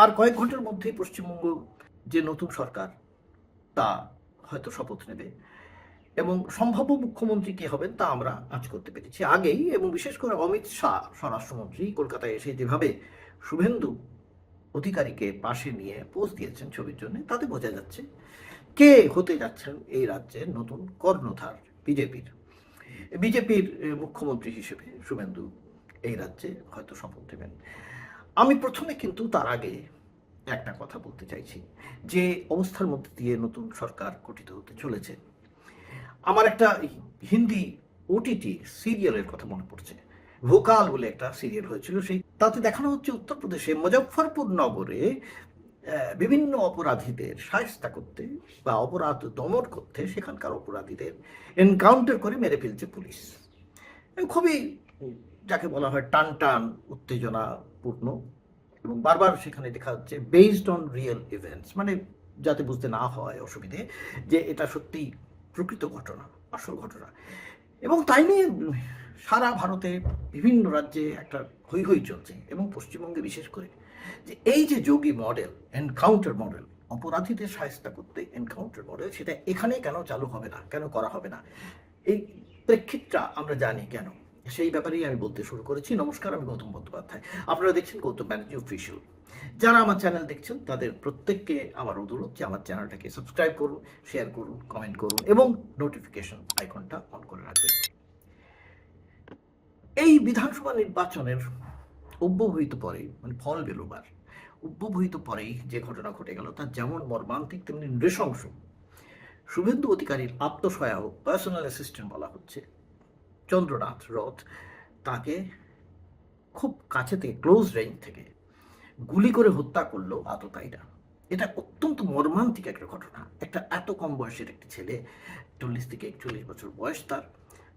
আর কয়েক ঘন্টার মধ্যেই পশ্চিমবঙ্গ যে নতুন সরকার তা হয়তো শপথ নেবে এবং সম্ভাব্য মুখ্যমন্ত্রী কে হবেন তা আমরা আঁচ করতে পেরেছি আগেই। এবং বিশেষ করে অমিত শাহ স্বরাষ্ট্রমন্ত্রী কলকাতায় এসে যেভাবে শুভেন্দু অধিকারীকে পাশে নিয়ে পোজ দিয়েছেন ছবির জন্য, তাতে বোঝা যাচ্ছে কে হতে যাচ্ছেন এই রাজ্যের নতুন কর্ণধার বিজেপির মুখ্যমন্ত্রী হিসেবে শুভেন্দু এই রাজ্যে হয়তো শপথ নেবেন। আমি প্রথমে কিন্তু তার আগে একটা কথা বলতে চাইছি, যে অবস্থার মধ্যে দিয়ে নতুন সরকার গঠিত হতে চলেছে। আমার একটা হিন্দি ওটিটি সিরিয়ালের কথা মনে পড়ছে, ভোকাল বলে একটা সিরিয়াল হয়েছিল, সেই তাতে দেখানো হচ্ছে উত্তরপ্রদেশে মুজফ্ফরপুর নগরে বিভিন্ন অপরাধীদের শায়েস্তা করতে বা অপরাধ দমন করতে সেখানকার অপরাধীদের এনকাউন্টার করে মেরে ফেলছে পুলিশ। খুবই যাকে বলা হয় টান টান উত্তেজনাপূর্ণ, এবং বারবার সেখানে দেখা যাচ্ছে বেসড অন রিয়েল ইভেন্টস, মানে যাতে বুঝতে না হয় অসুবিধে যে এটা সত্যি প্রকৃত ঘটনা, আসল ঘটনা। এবং তাই নিয়ে সারা ভারতে বিভিন্ন রাজ্যে একটা হৈ হৈ চলছে, এবং পশ্চিমবঙ্গে বিশেষ করে যে এই যে যোগী মডেল, এনকাউন্টার মডেল, অপরাধীদের শায়েস্তা করতে এনকাউন্টার মডেল, সেটা এখানে কেন চালু হবে না, কেন করা হবে না, এই প্রেক্ষিতটা আমরা জানি কেন, সেই ব্যাপারেই আমি বলতে শুরু করেছি। নমস্কার, আমি গৌতম বন্দ্যোপাধ্যায়, আপনারা দেখছেন গৌতম ব্যানার্জি অফিসিয়াল। যারা আমার চ্যানেল দেখছেন তাদের প্রত্যেককে আমার অনুরোধ যে আমার চ্যানেলটাকে সাবস্ক্রাইব করুন, শেয়ার করুন, কমেন্ট করুন এবং নোটিফিকেশন আইকনটা অন করে রাখবেন। এই বিধানসভা নির্বাচনের অব্যবহিত পরে, মানে ফল বেরোবার অব্যবহিত পরেই যে ঘটনা ঘটে গেল তা যেমন মর্মান্তিক তেমনি নৃশংস। শুভেন্দু অধিকারীর আত্মসহায়ক পার্সোনাল অ্যাসিস্ট্যান্ট বলা হচ্ছে চন্দ্রনাথ রথ, তাকে খুব কাছে থেকে, ক্লোজ রেঞ্জ থেকে গুলি করে হত্যা করলো আততায়ীরা। এটা অত্যন্ত মর্মান্তিক একটা ঘটনা। একটা এত কম বয়সের একটি ছেলে, 40 থেকে 41 বছর বয়স তার,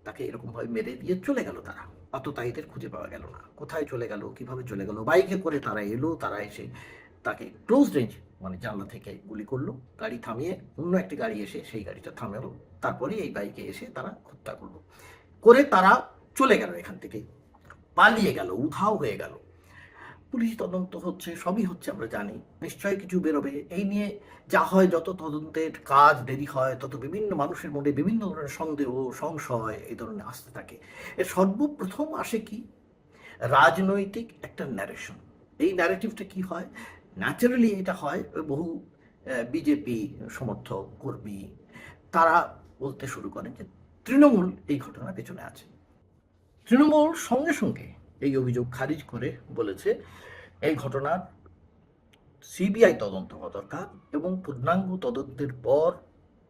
তাকে এরকমভাবে মেরে দিয়ে চলে গেল তারা। আততায়ীদের খুঁজে পাওয়া গেল না, কোথায় চলে গেল, কিভাবে চলে গেল। বাইকে করে তারা এলো, তারা এসে তাকে ক্লোজ রেঞ্জ, মানে জানলা থেকে গুলি করলো, গাড়ি থামিয়ে অন্য একটি গাড়ি এসে সেই গাড়িটা থামালো, তারপরে এই বাইকে এসে তারা হত্যা করলো, করে তারা চলে গেল, এখান থেকে পালিয়ে গেল, উধাও হয়ে গেল। পুলিশ তদন্ত হচ্ছে, সবই হচ্ছে, আমরা জানি নিশ্চয়ই কিছু বেরোবে। এই নিয়ে যা হয়, যত তদন্তের কাজ দেরি হয় তত বিভিন্ন মানুষের মধ্যে বিভিন্ন ধরনের সন্দেহ, সংশয় এই ধরনের আসতে থাকে। এর সর্বপ্রথম আসে কি, রাজনৈতিক একটা ন্যারেশন। এই ন্যারেটিভটা কি হয়, ন্যাচারালি এটা হয় বহু বিজেপি সমর্থক কর্মী, তারা বলতে শুরু করে যে তৃণমূল এই ঘটনার পেছনে আছে। তৃণমূল সঙ্গে সঙ্গে এই অভিযোগ খারিজ করে বলেছে এই ঘটনার সিবিআই তদন্ত হওয়া দরকার এবং পূর্ণাঙ্গ তদন্তের পর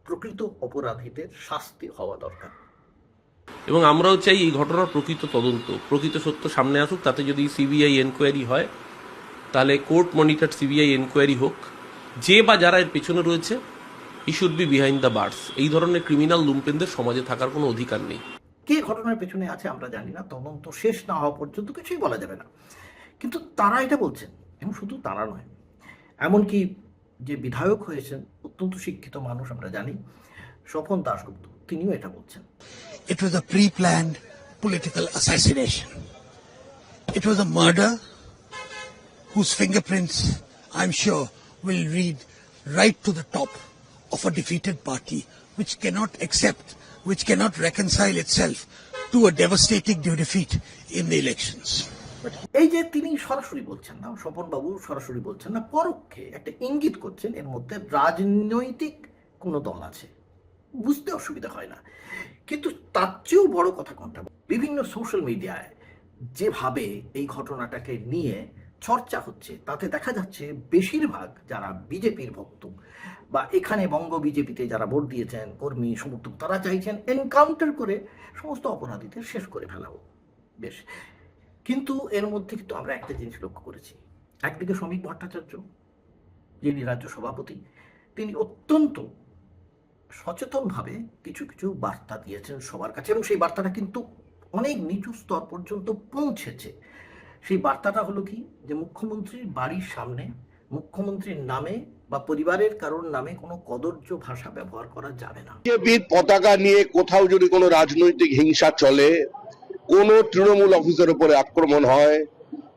প্রকৃত অপরাধীদের শাস্তি হওয়া দরকার। এবং আমরাও চাই এই ঘটনার প্রকৃত তদন্ত, প্রকৃত সত্য সামনে আসুক। তাতে যদি সিবিআই এনকোয়ারি হয় তাহলে কোর্ট মনিটর সিবিআই এনকোয়ারি হোক। যে বা যারা এর পেছনে রয়েছে, he should be behind the bars. এই ধরনের ক্রিমিনাল লুম্পেনদের সমাজে থাকার কোনো অধিকার নেই। কে ঘটনার পেছনে আছে আমরা জানি না, তদন্ত শেষ না হওয়া পর্যন্ত কিছুই বলা যাবে না। কিন্তু তারা এটা বলছেন, এবং শুধু তারা নয়, এমনকি যে বিধায়ক হয়েছেন অত্যন্ত শিক্ষিত মানুষ আমরা জানি, স্বপন দাশগুপ্ত, তিনিও এটা বলছেন। It was a pre-planned political assassination. It was a murder whose fingerprints, I'm sure, will lead right to the top of a defeated party which cannot accept, which cannot reconcile itself to a devastating defeat in the elections. এই যে তিনি সরাসরি বলছেন না, স্বপন বাবু সরাসরি বলছেন না, পরোক্ষে একটা ইঙ্গিত করছেন এর মধ্যে রাজনৈতিক কোনো দল আছে, বুঝতে অসুবিধা হয় না। কিন্তু তার চেয়েও বড় কথা কোনটা, বিভিন্ন সোশ্যাল মিডিয়ায় যেভাবে এই ঘটনাটাকে নিয়ে চর্চা হচ্ছে তাতে দেখা যাচ্ছে বেশিরভাগ যারা বিজেপির ভক্ত বা এখানে বঙ্গ বিজেপিতে যারা ভোট দিয়েছেন কর্মী সমর্থক, তারা চাইছেন এনকাউন্টার করে সমস্ত অপরাধীদের শেষ করে ফেলাবো। বেশ, কিন্তু এর মধ্যে কিন্তু আমরা একটা জিনিস লক্ষ্য করেছি, একদিকে শ্রমিক ভট্টাচার্য যিনি রাজ্য সভাপতি, তিনি অত্যন্ত সচেতনভাবে কিছু কিছু বার্তা দিয়েছেন সবার কাছে, এবং সেই বার্তাটা কিন্তু অনেক নিচু স্তর পর্যন্ত পৌঁছেছে। সেই বার্তাটা হলো কি, যে মুখ্যমন্ত্রীর বাড়ির সামনে মুখ্যমন্ত্রীর নামে বা পরিবারের কারোর নামে কোনো কদর্য ভাষা ব্যবহার করা যাবে না। বিজেপির পতাকা নিয়ে কোথাও যদি কোনো রাজনৈতিক হিংসা চলে, কোনো তৃণমূল অফিসের উপরে আক্রমণ হয়,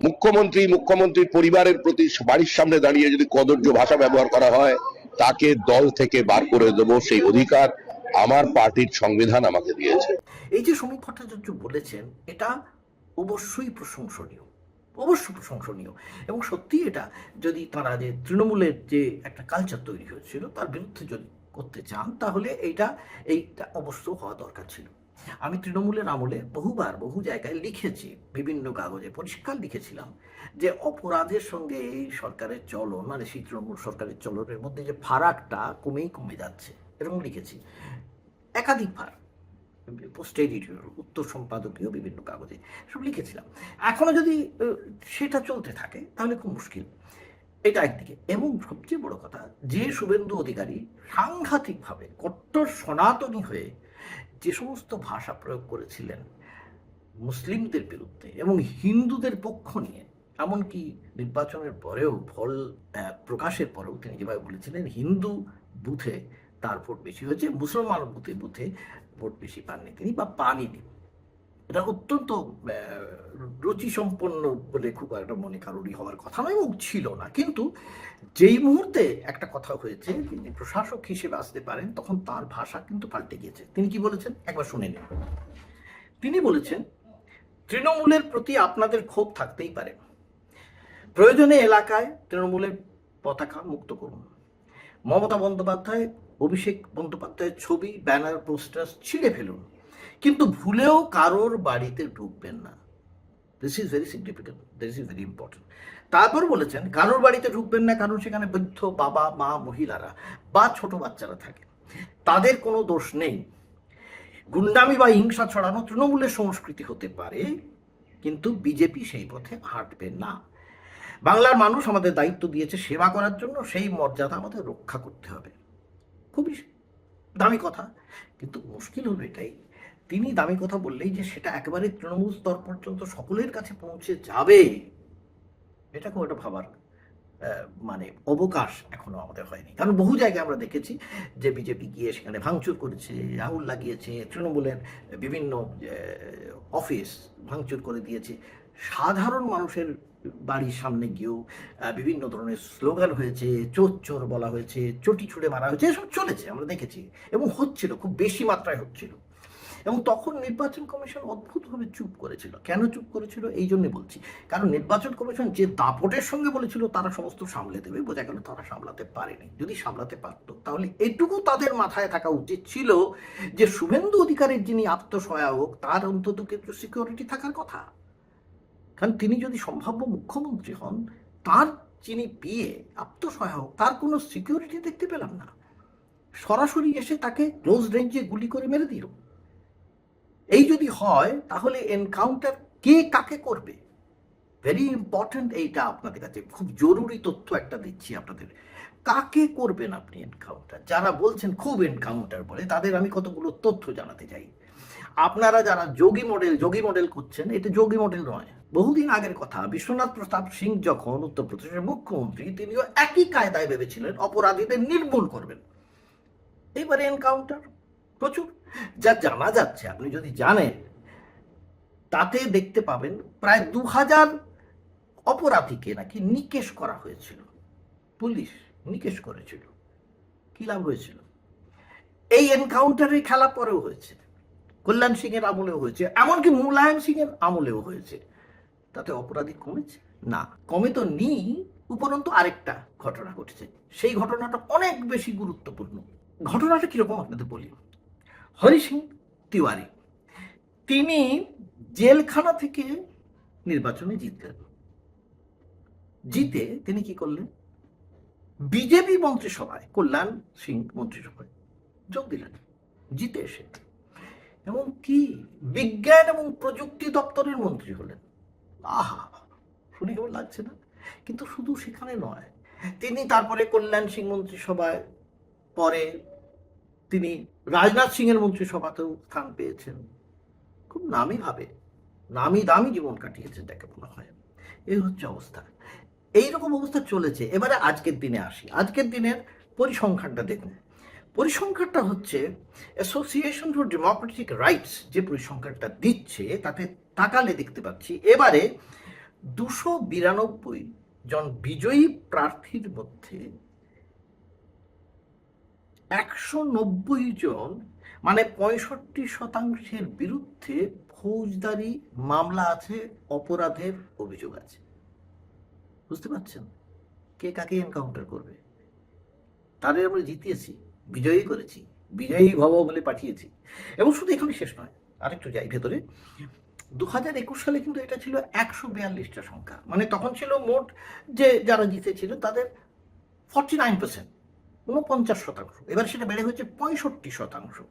মুখ্যমন্ত্রীর পরিবারের প্রতি বাড়ির সামনে দাঁড়িয়ে যদি কদর্য ভাষা ব্যবহার করা হয়, তাকে দল থেকে বার করে দেবো, সেই অধিকার আমার পার্টির সংবিধান আমাকে দিয়েছে। এই যে শ্রমিক ভট্টাচার্য বলেছেন, এটা অবশ্যই প্রশংসনীয়, অবশ্যই প্রশংসনীয়। এবং সত্যি এটা যদি তারা যে তৃণমূলের যে একটা কালচার তৈরি হয়েছিল তার বিরুদ্ধে যদি করতে চান, তাহলে এইটা অবশ্য হওয়া দরকার ছিল। আমি তৃণমূলের আমলে বহুবার বহু জায়গায় লিখেছি, বিভিন্ন কাগজে পরিষ্কার লিখেছিলাম যে অপরাধের সঙ্গে এই সরকারের চলন, মানে সেই তৃণমূল সরকারের চলনের মধ্যে যে ফারাকটা কমে যাচ্ছে, এরকম লিখেছি একাধিকবার, পোস্ট এডিটর, উত্তর সম্পাদকীয় বিভিন্ন কাগজে সব লিখেছিলাম। এখনো যদি সেটা চলতে থাকে তাহলে খুব মুশকিল, এটা একদিকে। এবং সবচেয়ে বড় কথা, যে শুভেন্দু অধিকারী সাংঘাতিকভাবে কট্টর সনাতনী হয়ে যে সমস্ত ভাষা প্রয়োগ করেছিলেন মুসলিমদের বিরুদ্ধে এবং হিন্দুদের পক্ষ নিয়ে, এমনকি নির্বাচনের পরেও ফল প্রকাশের পরেও তিনি যেভাবে বলেছিলেন হিন্দু বুথে তার ভোট বেশি হয়েছে, মুসলমান বুথে ভোট বেশি পাননি তিনি বা পাননি, এটা অত্যন্ত রুচিসম্পন্ন বলে খুব একটা মনে কারোরই হওয়ার কথা নয় এবং ছিল না। কিন্তু যেই মুহূর্তে একটা কথা হয়েছে তিনি প্রশাসক হিসেবে আসতে পারেন, তখন তার ভাষা কিন্তু পাল্টে গিয়েছে। তিনি কি বলেছেন একবার শুনে নিন। তিনি বলেছেন, তৃণমূলের প্রতি আপনাদের ক্ষোভ থাকতেই পারে, প্রয়োজনে এলাকায় তৃণমূলের পতাকা মুক্ত করুন, মমতা বন্দ্যোপাধ্যায়, অভিষেক বন্দ্যোপাধ্যায়ের ছবি, ব্যানার, পোস্টার ছিঁড়ে ফেলুন, কিন্তু ভুলেও কারোর বাড়িতে ঢুকবেন না। This is very significant, this is very important. তারপর বলেছেন কারোর বাড়িতে ঢুকবেন না কারণ সেখানে বৃদ্ধ বাবা মা মহিলারা বা ছোট বাচ্চারা থাকে, তাদের কোনো দোষ নেই। গুন্ডামি বা হিংসা ছড়ানো তৃণমূলের সংস্কৃতি হতে পারে, কিন্তু বিজেপি সেই পথে হাঁটবে না। বাংলার মানুষ আমাদের দায়িত্ব দিয়েছে সেবা করার জন্য, সেই মর্যাদা আমাদের রক্ষা করতে হবে। খুবই দামি কথা, কিন্তু মুশকিল হলো এটাই, তিনি দামি কথা বললেই যে সেটা একেবারে তৃণমূল স্তর পর্যন্ত সকলের কাছে পৌঁছে যাবে, এটা খুব একটা ভাবার মানে অবকাশ এখনো আমাদের হয়নি। কারণ বহু জায়গায় আমরা দেখেছি যে বিজেপি গিয়ে সেখানে ভাঙচুর করেছে, আগুন লাগিয়েছে, তৃণমূলের বিভিন্ন অফিস ভাঙচুর করে দিয়েছে, সাধারণ মানুষের বাড়ির সামনে গিয়েও বিভিন্ন ধরনের স্লোগান হয়েছে, চোর চোর বলা হয়েছে, চটি ছুঁড়ে মারা হয়েছে, এসব চলেছে আমরা দেখেছি এবং হচ্ছিল, খুব বেশি মাত্রায় হচ্ছিল। এবং তখন নির্বাচন কমিশন অদ্ভুতভাবে চুপ করেছিল। কেন চুপ করেছিল এই জন্য বলছি, কারণ নির্বাচন কমিশন যে দাপটের সঙ্গে বলেছিল তারা সমস্ত সামলে দেবে, বোঝা গেল তারা সামলাতে পারেনি। যদি সামলাতে পারত তাহলে এটুকু তাদের মাথায় থাকা উচিত ছিল যে শুভেন্দু অধিকারীর যিনি আত্মসহায়ক তার অন্তত কিছু সিকিউরিটি থাকার কথা। কারণ তিনি যদি সম্ভাব্য মুখ্যমন্ত্রী হন, তার যিনি পিএ আত্মসহায়ক, তার কোনো সিকিউরিটি দেখতে পেলাম না। সরাসরি এসে তাকে ক্লোজ রেঞ্জে গুলি করে মেরে দিল। এই যদি হয় তাহলে এনকাউন্টার কে কাকে করবে, ভেরি ইম্পর্টেন্ট। এইটা আপনাদের কাছে খুব জরুরি তথ্য একটা দিচ্ছি আপনাদের, কাকে করবেন আপনি এনকাউন্টার? যারা বলছেন খুব এনকাউন্টার বলে তাদের আমি কতগুলো তথ্য জানাতে চাই। আপনারা যারা যোগী মডেল করছেন, এটা যোগী মডেল নয়, বহুদিন আগের কথা। বিশ্বনাথ প্রতাপ সিং যখন উত্তরপ্রদেশের মুখ্যমন্ত্রী, তিনিও একই কায়দায় ভেবেছিলেন অপরাধীদের নির্মূল করবেন। এবারে এনকাউন্টার প্রচুর, যা জানা যাচ্ছে, আপনি যদি জানেন তাতে দেখতে পাবেন প্রায় 2000 অপরাধীকে নাকি নিকেশ করা হয়েছিল, পুলিশ নিকেশ করেছিল। কি লাভ হয়েছিল? এই এনকাউন্টারের খেলা পরেও হয়েছে, কল্যাণ সিং এর আমলেও হয়েছে, এমনকি মুলায়ম সিং এর আমলেও হয়েছে। তাতে অপরাধী কমেছে? না, কমে তো নি, উপরন্তু আরেকটা ঘটনা ঘটেছে। সেই ঘটনাটা অনেক বেশি গুরুত্বপূর্ণ। ঘটনাটা কিরকম আপনাদের বলি। হরি সিং তিওয়ারি, তিনি জেলখানা থেকে নির্বাচনে জিতলেন। জিতে তিনি কি করলেন? বিজেপি মন্ত্রিসভায়, কল্যাণ সিং মন্ত্রিসভায় যোগ দিলেন জিতে এসে, এবং কি বিজ্ঞান এবং প্রযুক্তি দপ্তরের মন্ত্রী হলেন। আহা, শুনে কেমন লাগছে না? কিন্তু শুধু সেখানে নয়, তিনি তারপরে কল্যাণ সিং মন্ত্রিসভায়, পরে তিনি রাজনাথ সিং এর মন্ত্রিসভাতেও স্থান পেয়েছেন। খুব নামি দামি জীবন কাটিয়েছেন যাকে বলা হয়। এই হচ্ছে অবস্থা, এইরকম অবস্থা চলেছে। এবারে আজকের দিনে আসি, আজকের দিনের পরিসংখ্যানটা দেখুন। পরিসংখ্যানটা হচ্ছে অ্যাসোসিয়েশন ফর ডেমোক্রেটিক রাইটস যে পরিসংখ্যানটা দিচ্ছে, তাতে তাকালে দেখতে পাচ্ছি এবারে 292 জন বিজয়ী প্রার্থীর মধ্যে 190 জন মানে 65% বিরুদ্ধে ফৌজদারি মামলা আছে, অপরাধের অভিযোগ আছে। বুঝতে পারছেন কে কাকে এনকাউন্টার করবে? তাদের আমরা জিতিয়েছি, বিজয়ী করেছি, বিজয়ী ভব বলে পাঠিয়েছি। এবং শুধু এখানে শেষ নয়, আরেকটু যাই ভেতরে। 2021 সালে কিন্তু এটা ছিল 142টা সংখ্যা, মানে তখন ছিল মোট যে যারা জিতেছিল তাদের 49%, 49%। এবার সেটা বেড়ে হয়েছে 65%।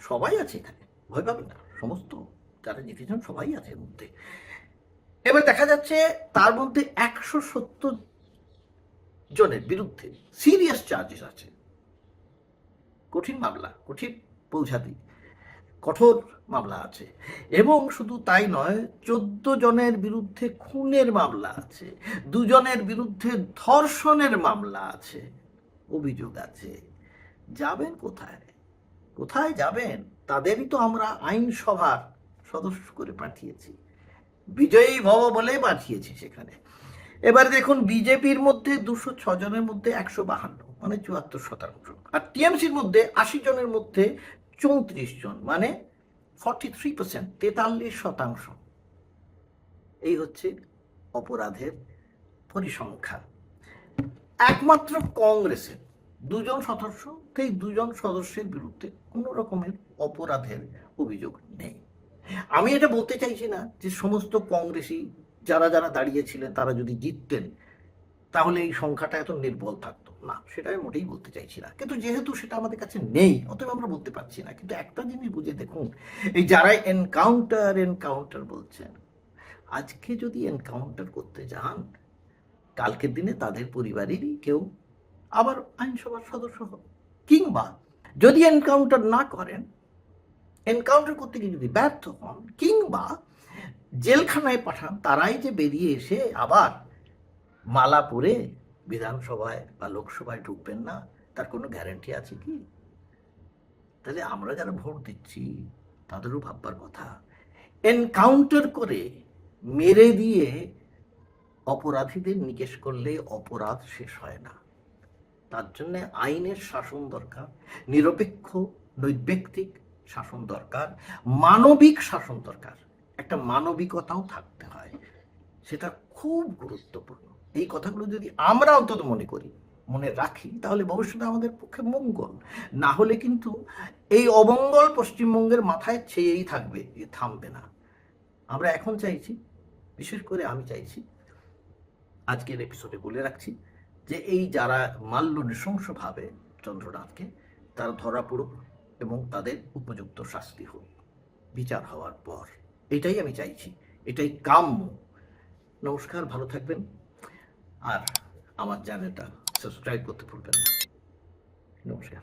সবাই আছে এখানে, ভয় পাবেন না, সমস্ত যারা জিতেছেন সবাই আছে এর মধ্যে। এবার দেখা যাচ্ছে তার মধ্যে 170 জনের বিরুদ্ধে সিরিয়াস চার্জেস আছে, কঠিন মামলা, কঠিন পৌঁছাতি, কঠোর মামলা আছে। এবং শুধু তাই নয়, 14 জনের বিরুদ্ধে খুনের মামলা আছে, 2 জনের বিরুদ্ধে ধর্ষণের মামলা আছে, অভিযোগ আছে। যাবেন কোথায়? কোথায় যাবেন? তাদেরই তো আমরা আইনসভার সদস্য করে পাঠিয়েছি, বিজয়ী ভব বলে পাঠিয়েছি সেখানে। এবার দেখুন, বিজেপির মধ্যে 206 জনের মধ্যে 152 মানে 74%, আর টিএমসির মধ্যে 80 জনের মধ্যে 34 জন মানে 43%, 43%। এই হচ্ছে অপরাধের পরিসংখ্যান। একমাত্র কংগ্রেসের 2 জন সদস্য, সেই 2 জন সদস্যের বিরুদ্ধে কোনো রকমের অপরাধের অভিযোগ নেই। আমি এটা বলতে চাইছি না যে সমস্ত কংগ্রেসি যারা যারা দাঁড়িয়েছিলেন তারা যদি জিততেন তাহলে এই সংখ্যাটা এত নির্বল থাকতো না, সেটা আমি মোটেই বলতে চাইছি না। কিন্তু যেহেতু সেটা আমাদের কাছে নেই, অতএব আমরা বলতে পারছি না। কিন্তু একটা জিনিস বুঝে দেখুন, এই যারা এনকাউন্টার বলছেন, আজকে যদি এনকাউন্টার করতে যান, কালকের দিনে তাদের পরিবারেরই কেউ আবার আইনসভার সদস্য হবে। কিংবা যদি এনকাউন্টার না করেন, এনকাউন্টার করতে গিয়ে যদি ব্যর্থ হন কিংবা জেলখানায় পাঠান, তারাই যে বেরিয়ে এসে আবার মালা পরে বিধানসভায় বা লোকসভায় ঢুকবেন না, তার কোনো গ্যারান্টি আছে কি? তাহলে আমরা যারা ভোট দিচ্ছি তাদেরও ভাববার কথা। এনকাউন্টার করে মেরে দিয়ে অপরাধীদের নিকেশ করলে অপরাধ শেষ হয় না। তার জন্য আইনের শাসন দরকার, নিরপেক্ষ নৈর্ব্যক্তিক শাসন দরকার, মানবিক শাসন দরকার, একটা মানবিকতাও থাকতে হয়, সেটা খুব গুরুত্বপূর্ণ। এই কথাগুলো যদি আমরা অন্তত মনে করি, মনে রাখি, তাহলে ভবিষ্যতে আমাদের পক্ষে মঙ্গল। না হলে কিন্তু এই অমঙ্গল পশ্চিমবঙ্গের মাথায় ছেয়েই থাকবে, থামবে না। আমরা এখন চাইছি, বিশেষ করে আমি চাইছি, আজকের এপিসোডে বলে রাখছি যে এই যারা মারল নৃশংসভাবে চন্দ্রনাথকে, তারা ধরা পড়ুক এবং তাদের উপযুক্ত শাস্তি হোক বিচার হওয়ার পর। এটাই আমি চাইছি, এটাই কাম্য। নমস্কার, ভালো থাকবেন, আর আমার চ্যানেলটা সাবস্ক্রাইব করতে ভুলবেন না। নমস্কার।